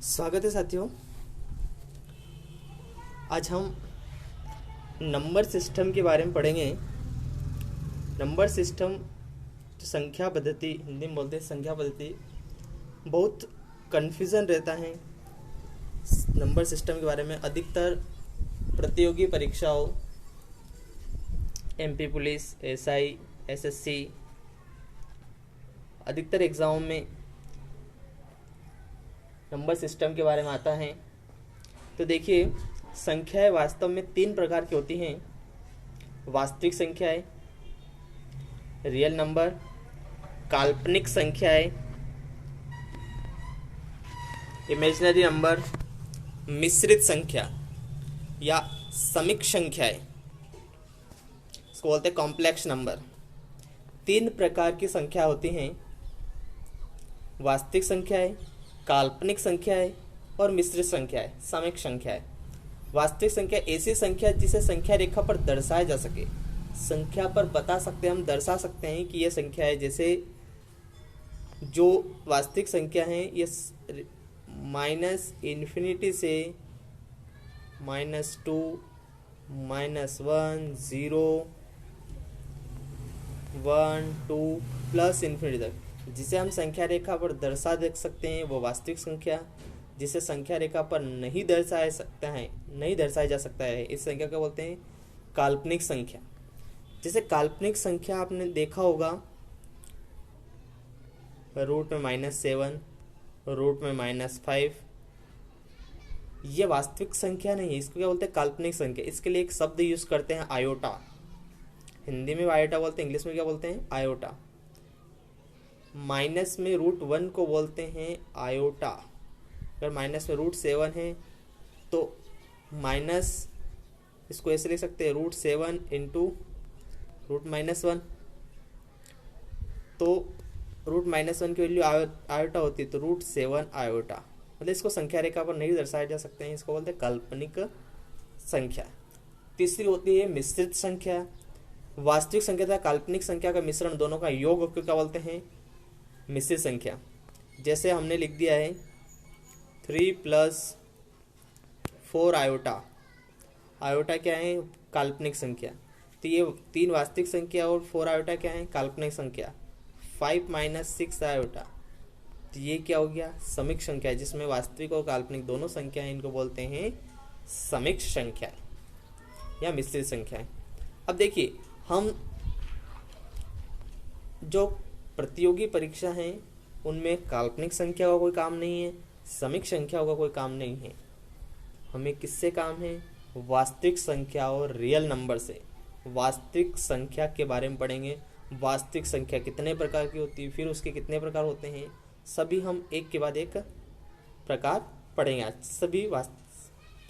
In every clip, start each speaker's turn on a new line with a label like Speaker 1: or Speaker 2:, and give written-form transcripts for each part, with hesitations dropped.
Speaker 1: स्वागत है साथियों। आज हम नंबर सिस्टम के बारे में पढ़ेंगे। नंबर सिस्टम जो संख्या पद्धति, हिंदी में बोलते हैं संख्या पद्धति, बहुत कन्फ्यूज़न रहता है नंबर सिस्टम के बारे में। अधिकतर प्रतियोगी परीक्षाओं, एमपी पुलिस, एसआई, एसएससी, अधिकतर एग्ज़ाम में नंबर सिस्टम के बारे में आता है। तो देखिए, संख्याएं वास्तव में तीन प्रकार की होती हैं। वास्तविक संख्याएं, रियल नंबर, काल्पनिक संख्याएं, इमेजिनरी नंबर, मिश्रित संख्या या समिक संख्याएं, इसको बोलते हैं कॉम्प्लेक्स नंबर। तीन प्रकार की संख्या होती हैं: वास्तविक संख्याएं, काल्पनिक संख्याएं और मिश्रित संख्याएं, समिक संख्याएं। वास्तविक संख्या ऐसी संख्या जिसे संख्या रेखा पर दर्शाया जा सके, संख्या पर बता सकते हैं, हम दर्शा सकते हैं कि यह संख्या है। जैसे जो वास्तविक संख्या है ये -∞ से -2, -1, 0, 1, 2 प्लस इन्फिनिटी तक, जिसे हम संख्या रेखा पर दर्शा देख सकते हैं वो वास्तविक संख्या। जिसे संख्या रेखा पर नहीं दर्शाया जा सकता है, इस संख्या को बोलते हैं काल्पनिक संख्या। जैसे काल्पनिक संख्या आपने देखा होगा, रूट में -7, रूट में -5, ये वास्तविक संख्या नहीं है, इसको क्या बोलते हैं काल्पनिक संख्या। इसके लिए एक शब्द यूज करते हैं आयोटा। हिंदी में आयोटा बोलते हैं, इंग्लिश में क्या बोलते हैं आयोटा। माइनस में √1 को बोलते हैं आयोटा। अगर माइनस में √7 है तो माइनस, इसको ऐसे लिख सकते हैं √7 इंटू √-1। तो √-1 की वैल्यू आयोटा होती है, तो √7 आयोटा। मतलब इसको संख्या रेखा पर नहीं दर्शाया जा सकते हैं, इसको बोलते हैं काल्पनिक संख्या। तीसरी होती है मिश्रित संख्या। वास्तविक संख्या तथा काल्पनिक संख्या का मिश्रण, दोनों का योग को क्या बोलते हैं मिश्रित संख्या। जैसे हमने लिख दिया है 3 + 4 आयोटा। आयोटा क्या है काल्पनिक संख्या। तो ये 3 वास्तविक संख्या और 4 आयोटा क्या है काल्पनिक संख्या। 5 - 6 आयोटा, तो ये क्या हो गया समिक संख्या, जिसमें वास्तविक और काल्पनिक दोनों संख्या हैं, इनको बोलते हैं समिक संख्या या मिश्रित संख्या। अब देखिए, हम जो प्रतियोगी परीक्षा हैं उनमें काल्पनिक संख्या का कोई काम नहीं है, समिक संख्या का कोई काम नहीं है। हमें किससे काम है, वास्तविक संख्या और रियल नंबर से। वास्तविक संख्या के बारे में पढ़ेंगे, वास्तविक संख्या कितने प्रकार की होती है, फिर उसके कितने प्रकार होते हैं, सभी हम एक के बाद एक प्रकार पढ़ेंगे आज, सभी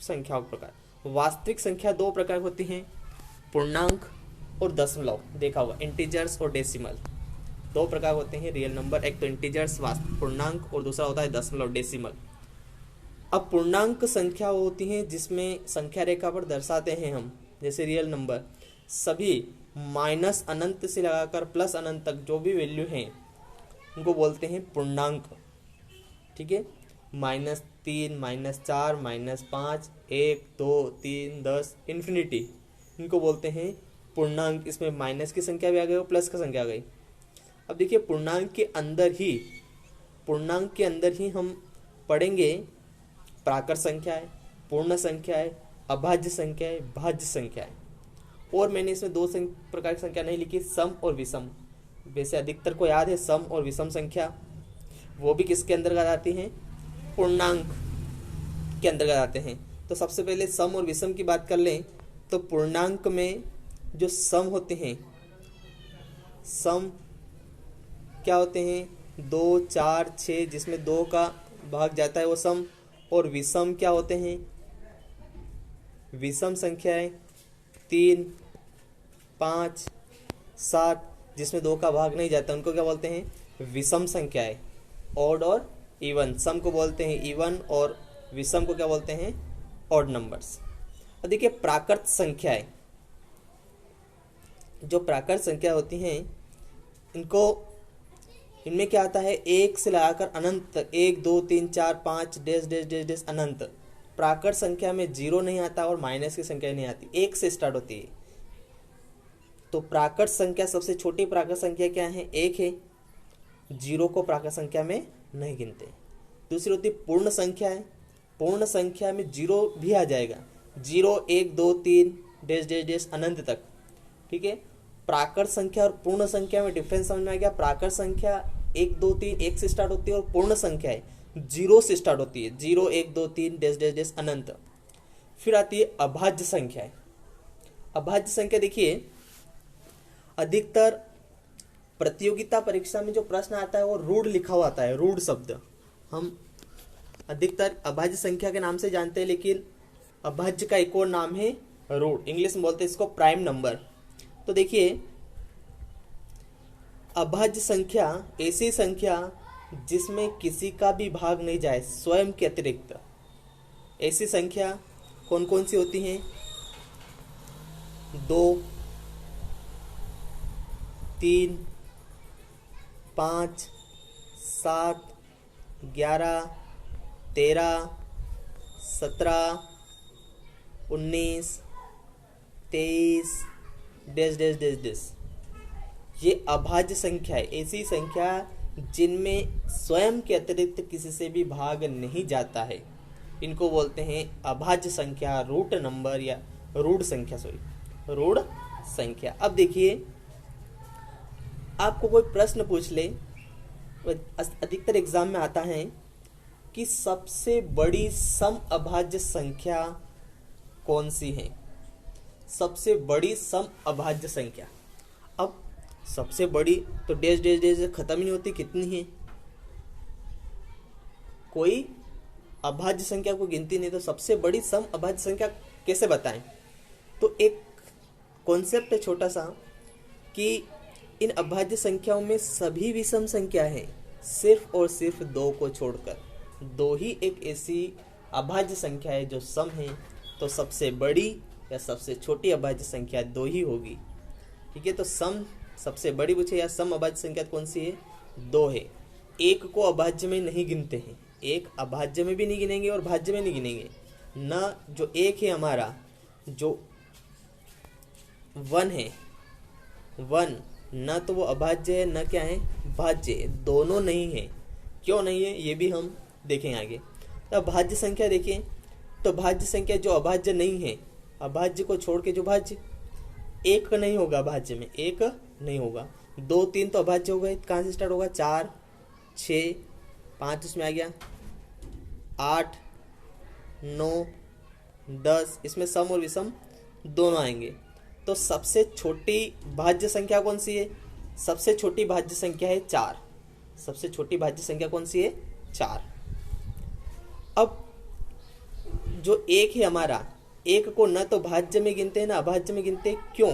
Speaker 1: संख्याओं के प्रकार। वास्तविक संख्या 2 प्रकार की होती हैं, पूर्णांक और दशमलव। देखा होगा इंटीजर्स और डेसिमल, 2 प्रकार होते हैं रियल नंबर। एक तो इंटीजर्स पूर्णांक और दूसरा होता है दशमलव डेसिमल। अब पूर्णांक संख्या होती है जिसमें संख्या रेखा पर दर्शाते हैं हम, जैसे रियल नंबर सभी -∞ से लगाकर +∞ तक जो भी वैल्यू हैं उनको बोलते हैं पूर्णांक। ठीक है, -3, -4, -5, 1, 2, 3, 10, इन्फिनिटी, इनको बोलते हैं पूर्णांक। इसमें माइनस की संख्या भी आ गई और प्लस की संख्या आ गई। अब देखिए, पूर्णांक के अंदर ही हम पढ़ेंगे प्राकृत संख्याएं, पूर्ण संख्याएं, अभाज्य संख्याएं, भाज्य संख्याएं। और मैंने इसमें 2 प्रकार की संख्या नहीं लिखी, सम और विषम। वैसे अधिकतर को याद है सम और विषम संख्या, वो भी किसके अंतर्गत आती हैं, पूर्णांक के अंतर्गत आते हैं। तो सबसे पहले सम और विषम की बात कर लें तो पूर्णांक में जो सम होते हैं, सम क्या होते हैं 2, 4, 6, जिसमें 2 का भाग जाता है वो सम। और विषम क्या होते हैं, विषम संख्याएं 3, 5, 7, जिसमें 2 का भाग नहीं जाता, उनको क्या बोलते हैं विषम संख्याएं। ऑड और इवन, सम को बोलते हैं इवन और विषम को क्या बोलते हैं ऑड नंबर्स। अब देखिए, प्राकृत संख्याएं, जो प्राकृत संख्या होती हैं इनको इनमें क्या आता है, एक से लगाकर अनंत तक, 1 2 3 4 5 डैश डैश डैश डैश अनंत। प्राकृत संख्या में जीरो नहीं आता और माइनस की संख्या नहीं आती, एक से स्टार्ट होती है। तो प्राकृत संख्या, सबसे छोटी प्राकृत संख्या क्या है, एक है। जीरो को प्राकृत संख्या में नहीं गिनते। दूसरी होती पूर्ण संख्या है। पूर्ण संख्या में जीरो भी आ जाएगा, 0 1 2 3 डैश डैश डैश अनंत तक, ठीक है। प्राकृत संख्या और पूर्ण संख्या में डिफरेंस समझ में आ गया। प्राकृत संख्या 1 2 3 एक से स्टार्ट होती है और पूर्ण संख्या है जीरो से स्टार्ट होती है, 0 1 2 3 डैश डैश डैश अनंत। फिर आती है अभाज्य संख्या है। अभाज्य संख्या देखिए, अधिकतर प्रतियोगिता परीक्षा में जो प्रश्न आता है वो रूढ़ लिखा हुआ आता है, रूढ़ शब्द। हम अधिकतर अभाज्य संख्या के नाम से जानते हैं, लेकिन अभाज्य का एक और नाम है रूढ़, इंग्लिश में बोलते हैं इसको प्राइम नंबर। तो देखिए, अभाज्य संख्या ऐसी संख्या जिसमें किसी का भी भाग नहीं जाए स्वयं के अतिरिक्त। ऐसी संख्या कौन कौन सी होती हैं, 2 3 5 7 11 13 17 19 23 डैश डैश डैश डैश। ये अभाज्य संख्या है, ऐसी संख्या जिनमें स्वयं के अतिरिक्त किसी से भी भाग नहीं जाता है, इनको बोलते हैं अभाज्य संख्या, रूट नंबर या रूढ़ संख्या, रूढ़ संख्या। अब देखिए, आपको कोई प्रश्न पूछ ले, अधिकतर एग्जाम में आता है कि सबसे बड़ी सम अभाज्य संख्या कौन सी है, सबसे बड़ी सम अभाज्य संख्या। अब सबसे बड़ी तो डैश डैश डैश खत्म ही नहीं होती, कितनी है, कोई अभाज्य संख्या को गिनती नहीं, तो सबसे बड़ी सम अभाज्य संख्या कैसे बताएं। तो एक कॉन्सेप्ट है छोटा सा कि इन अभाज्य संख्याओं में सभी विषम संख्या है, सिर्फ और सिर्फ 2 को छोड़कर। 2 ही एक ऐसी अभाज्य संख्या है जो सम है, तो सबसे बड़ी या सबसे छोटी अभाज्य संख्या 2 ही होगी, ठीक है। तो सम सबसे बड़ी पूछे या सम अभाज्य संख्या कौन सी है, 2 है। एक को अभाज्य में नहीं गिनते हैं, एक अभाज्य में भी नहीं गिनेंगे और भाज्य में नहीं गिनेंगे ना। जो एक है हमारा, जो 1 है, 1 न तो वो अभाज्य है न क्या है भाज्य है, दोनों नहीं है। क्यों नहीं है ये भी हम देखें आगे। तो भाज्य संख्या देखें, तो भाज्य संख्या जो अभाज्य नहीं है, अभाज्य को छोड़ के जो भाज्य, एक नहीं होगा भाज्य में, एक नहीं होगा। 2 3 तो अभाज्य हो गए, कहाँ से स्टार्ट होगा, 4 6 5 उसमें आ गया, 8 9 10, इसमें सम और विषम दोनों आएंगे। तो सबसे छोटी भाज्य संख्या कौन सी है, सबसे छोटी भाज्य संख्या है 4। सबसे छोटी भाज्य संख्या कौन सी है, 4। अब जो एक है हमारा, एक को न तो भाज्य में गिनते हैं ना अभाज्य में गिनते, क्यों,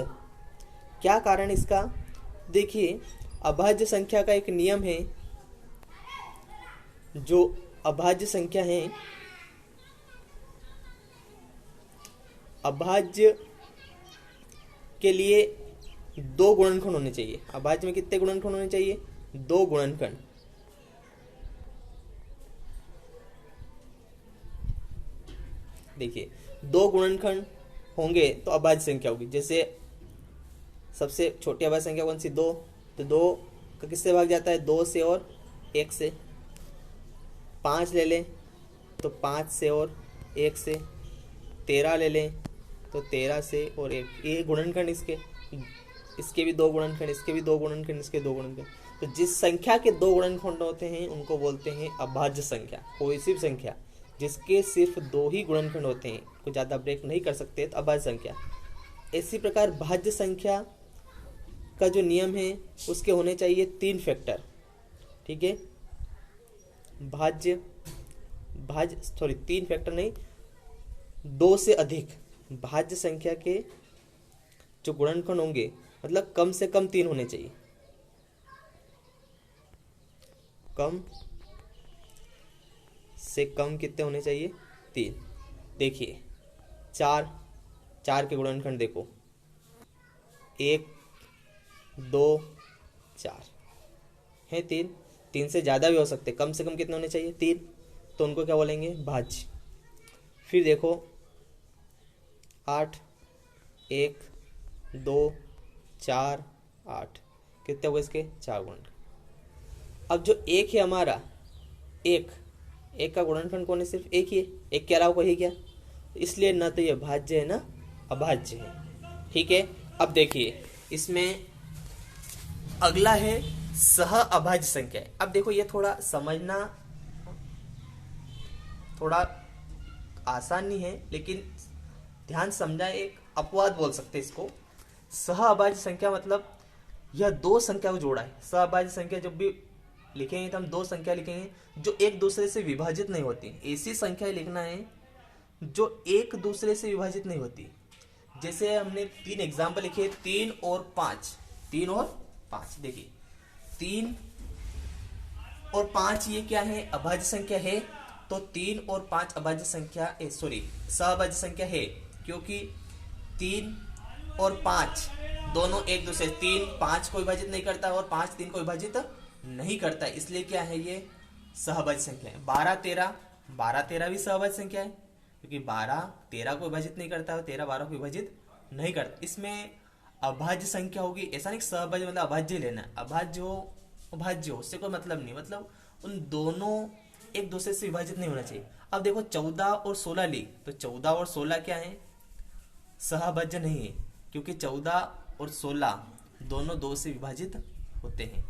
Speaker 1: क्या कारण इसका। देखिए, अभाज्य संख्या का एक नियम है, जो अभाज्य संख्या है, अभाज्य के लिए 2 गुणनखंड होने चाहिए। अभाज्य में कितने गुणनखंड होने चाहिए, 2 गुणनखंड। देखिए, 2 गुणनखंड होंगे तो अभाज्य संख्या होगी। जैसे सबसे छोटी अभाज्य संख्या कौन सी, 2, तो 2 का किससे भाग जाता है, 2 से और 1 से। 5 ले लें तो 5 से और 1 से। 13 ले लें तो 13 से और 1, ये गुणनखंड इसके भी 2 गुणनखंड, इसके भी 2 गुणनखंड, इसके 2 गुणनखंड। तो जिस संख्या के 2 गुणनखंड होते हैं उनको बोलते हैं अभाज्य संख्या। कोई सी संख्या जिसके सिर्फ 2 ही गुणनखंड होते हैं, कुछ ज़्यादा ब्रेक नहीं कर सकते, तो अभाज्य संख्या। इसी प्रकार भाज्य संख्या का जो नियम है उसके होने चाहिए 3 फैक्टर, ठीक है। भाज्य 3 फैक्टर नहीं, 2 से अधिक भाज्य संख्या के जो गुणनखंड होंगे, मतलब कम से कम 3 होने चाहिए, कम से कम कितने होने चाहिए, 3। देखिए, 4 के गुणनखंड देखो, 1 2 4, है तीन, तीन से ज़्यादा भी हो सकते, कम से कम कितने होने चाहिए, तीन, तो उनको क्या बोलेंगे, भाज्य। फिर देखो 8, 1, 2, 4, 8, कितने हो गए इसके, 4 गुणनखंड। अब जो एक है हमारा, एक, एक का गुणनखंड कौन है, सिर्फ एक ही है, एक के अलावा कोई है क्या, इसलिए न तो ये भाज्य है ना अभाज्य है। ठीक है, अब देखिए इसमें अगला है सह अभाज्य संख्या। अब देखो ये थोड़ा समझना थोड़ा आसान नहीं है, लेकिन ध्यान समझा, एक अपवाद बोल सकते हैं इसको। सह अभाज्य संख्या मतलब यह दो संख्या को जोड़ा है। सह अभाज्य संख्या जब भी लिखेंगे तो हम दो संख्या लिखेंगे जो एक दूसरे से विभाजित नहीं होती। ऐसी संख्या लिखना है जो एक दूसरे से विभाजित नहीं होती। जैसे हमने तीन एग्जाम्पल लिखे, 3 और 5, 3 और 5। देखिए 3 और 5 ये क्या है, अभाज्य संख्या है, तो 3 और 5 अभाज्य संख्या, सहअभाज्य संख्या है, क्योंकि 3 और 5 दोनों एक दूसरे, 3 5 को विभाजित नहीं करता और 5 3 को विभाजित नहीं करता, इसलिए क्या है ये सहअभाज्य संख्या है। 12 13 भी सहअभाज्य संख्या है, क्योंकि 12 13 को विभाजित नहीं करता और 13 12 को विभाजित नहीं करता। इसमें अभाज्य संख्या होगी, ऐसा नहीं सहअभाज्य मतलब अभाज्य लेना, अभाज्य हो अभाज्य हो उससे कोई मतलब नहीं, मतलब उन दोनों एक दूसरे से विभाजित नहीं होना चाहिए। अब देखो 14 और 16 ली, तो 14 और 16 क्या है, सहअभाज्य नहीं है, क्योंकि 14 और 16 दोनों दो से विभाजित होते हैं,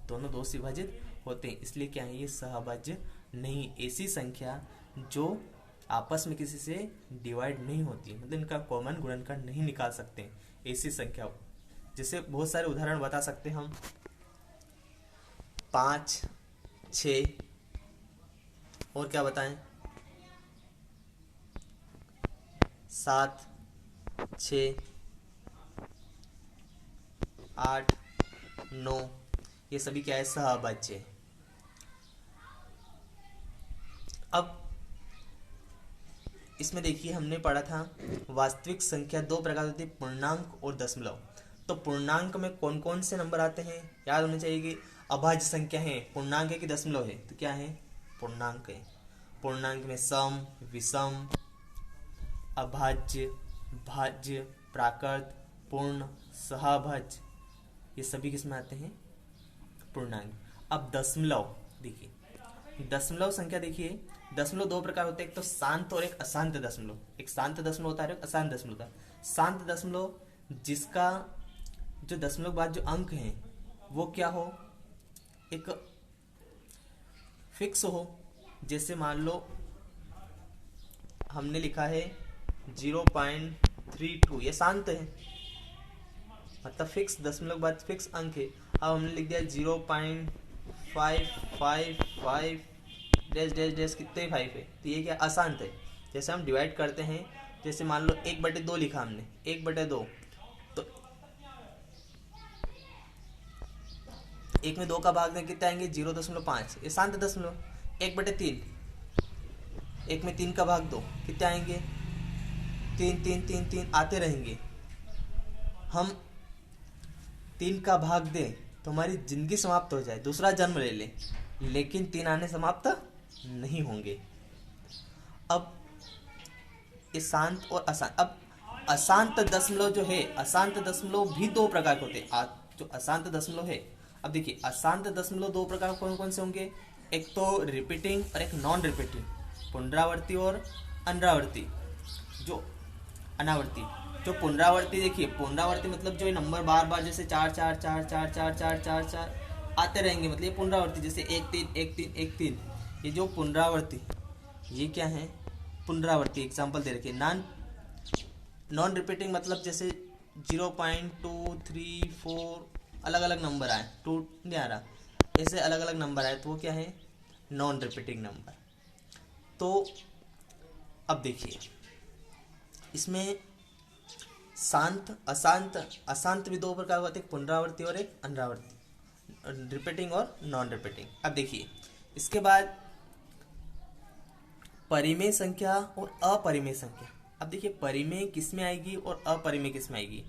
Speaker 1: दोनों दो से विभाजित होते हैं, इसलिए क्या है ये सहअभाज्य नहीं। ऐसी संख्या जो आपस में किसी से डिवाइड नहीं होती, मतलब इनका कॉमन गुणनखंड नहीं निकाल सकते, ऐसी संख्या। जैसे बहुत सारे उदाहरण बता सकते हैं हम, 5, 6 और क्या बताएं, 7, 6, 8, 9, ये सभी क्या है, सहअभाज्य। अब इसमें देखिए हमने पढ़ा था वास्तविक संख्या दो प्रकार होती है, पूर्णांक और दशमलव। तो पूर्णांक में कौन कौन से नंबर आते हैं, याद होने चाहिए कि अभाज्य संख्या है, पूर्णांक है कि दशमलव है, तो क्या है, पूर्णांक है। पूर्णांक में सम, विषम, अभाज्य, भाज्य, प्राकृत, पूर्ण, सहअभाज्य, ये सभी किसमें आते हैं, पूर्णांक। अब दशमलव देखिए, दशमलव संख्या देखिए, दशमलव दो प्रकार होते हैं, एक तो शांत और एक अशांत दशमलव। एक शांत दशमलव होता है, एक अशांत दशमलव होता है। शांत दशमलव जिसका जो दशमलव के बाद जो अंक है वो क्या हो, एक फिक्स हो। जैसे मान लो हमने लिखा है 0.32, ये शांत है, मतलब फिक्स दशमलव के बाद फिक्स अंक है। अब हमने लिख दिया 0.555 डैश डैश डैश कितने 5 है, तो ये क्या अशांत है। जैसे हम डिवाइड करते हैं, जैसे मान लो 1/2 लिखा हमने, 1/2, तो 1 में 2 का भाग दें कितना आएंगे, 0.5, ये शांत दशमलव। 1/3, 1 में 3 का भाग दो, कितने आएंगे, 3 3 3 3 आते रहेंगे। हम 3 का भाग दें तो हमारी जिंदगी समाप्त हो जाए, दूसरा जन्म ले ले, लेकिन 3 आने समाप्त नहीं होंगे। अब ये शांत और अशांत। अब अशांत दशमलव जो है, अशांत दशमलव भी दो प्रकार के होते हैं। जो अशांत दशमलव है, अब देखिए अशांत दशमलव दो प्रकार कौन कौन से होंगे, एक तो रिपीटिंग और एक नॉन रिपीटिंग, पुनरावर्ती और अनावर्ती। जो अनावर्ती, जो पुनरावर्ती देखिए, पुनरावर्ती मतलब जो नंबर बार बार जैसे 4 4 4 4 4 4 4 4 आते रहेंगे, मतलब ये पुनरावर्ती। जैसे 1 3 1 3 1 3, ये जो पुनरावर्ती, ये क्या है, पुनरावर्ती। एग्जाम्पल दे रखे। नॉन रिपीटिंग मतलब जैसे 0.234 अलग अलग नंबर आए, 2 नहीं आ रहा, ऐसे अलग अलग नंबर आए, तो वो क्या है, नॉन रिपीटिंग नंबर। तो अब देखिए इसमें शांत अशांत, अशांत भी दो प्रकार होते हैं, पुनरावर्ती और एक अनावर्ती, रिपीटिंग और नॉन रिपीटिंग। अब देखिए इसके बाद परिमेय संख्या और अपरिमेय संख्या। अब देखिए परिमेय किस में आएगी और अपरिमेय किस में आएगी।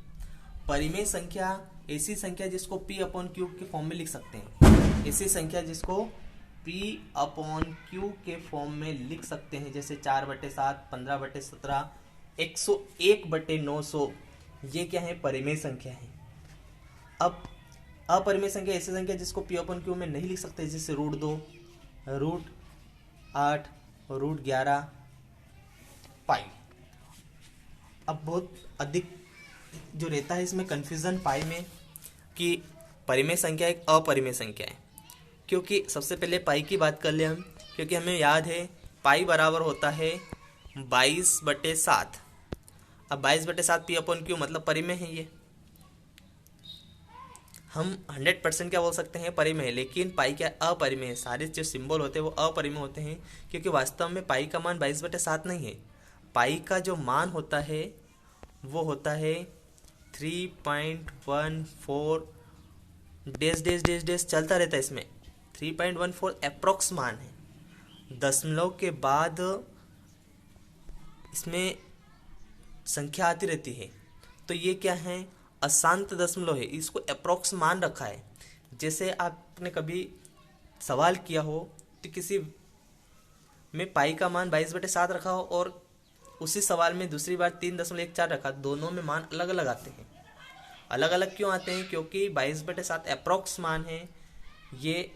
Speaker 1: परिमेय संख्या ऐसी संख्या जिसको P/Q के फॉर्म में लिख सकते हैं। ऐसी संख्या जिसको P/Q के फॉर्म में लिख सकते हैं, जैसे 4/7, 15/17, 101/900, ये क्या है, परिमेय संख्या है। अब अपरिमेय संख्या ऐसी संख्या जिसको P/Q में नहीं लिख सकते, जैसे √2, √8, √11, पाई। अब बहुत अधिक जो रहता है इसमें कन्फ्यूज़न पाई में कि परिमेय संख्या एक अपरिमेय संख्या है, क्योंकि सबसे पहले पाई की बात कर ले हम, क्योंकि हमें याद है पाई बराबर होता है 22/7। अब 22/7 P/Q मतलब परिमेय है। ये हम 100% क्या बोल सकते हैं, परिमेय है। लेकिन पाई क्या अपरिमेय है, सारे जो सिंबल होते हैं वो अपरिमेय होते हैं, क्योंकि वास्तव में पाई का मान 22/7 नहीं है। पाई का जो मान होता है वो होता है 3.14 डेस डेस डेस डेस चलता रहता है। इसमें 3.14 अप्रोक्स मान है। दशमलव के बाद इसमें संख्या आती रहती है, तो ये क्या है, अशांत दशमलव है, इसको अप्रोक्स मान रखा है। जैसे आपने कभी सवाल किया हो तो किसी में पाई का मान 22/7 रखा हो और उसी सवाल में दूसरी बार 3.14 रखा, दोनों में मान अलग अलग आते हैं। अलग अलग क्यों आते हैं, क्योंकि 22/7 अप्रोक्स मान है, ये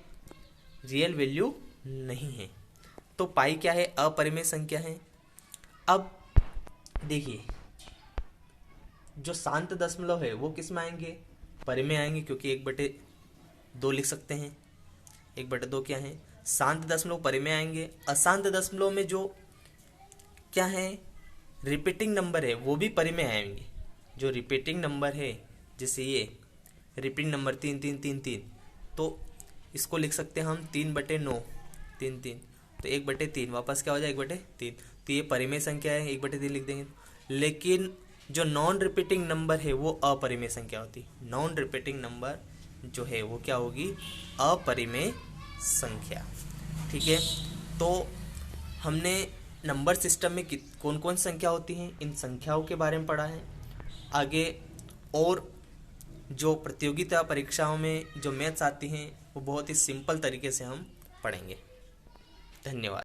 Speaker 1: रियल वैल्यू नहीं है। तो पाई क्या है, अपरिमेय संख्या है। अब देखिए जो शांत दशमलव है वो किस में आएंगे, परिमेय आएंगे, क्योंकि 1/2 लिख सकते हैं। 1/2 क्या है, शांत दशमलव, परिमेय आएंगे। अशांत दशमलव में जो क्या है, रिपीटिंग नंबर है, वो भी परिमेय आएंगे। जो रिपीटिंग नंबर है, जैसे ये रिपीटिंग नंबर 3, तो इसको लिख सकते हैं हम 3/9, 3, तो 1/3 वापस क्या हो जाए 1/3, तो ये परिमेय संख्या है, 1/3 लिख देंगे। लेकिन जो नॉन रिपीटिंग नंबर है वो अपरिमेय संख्या होती है। नॉन रिपीटिंग नंबर जो है वो क्या होगी, अपरिमेय संख्या। ठीक है, तो हमने नंबर सिस्टम में कौन कौन संख्या होती हैं, इन संख्याओं के बारे में पढ़ा है। आगे और जो प्रतियोगिता परीक्षाओं में जो मैथ्स आती हैं वो बहुत ही सिंपल तरीके से हम पढ़ेंगे। धन्यवाद।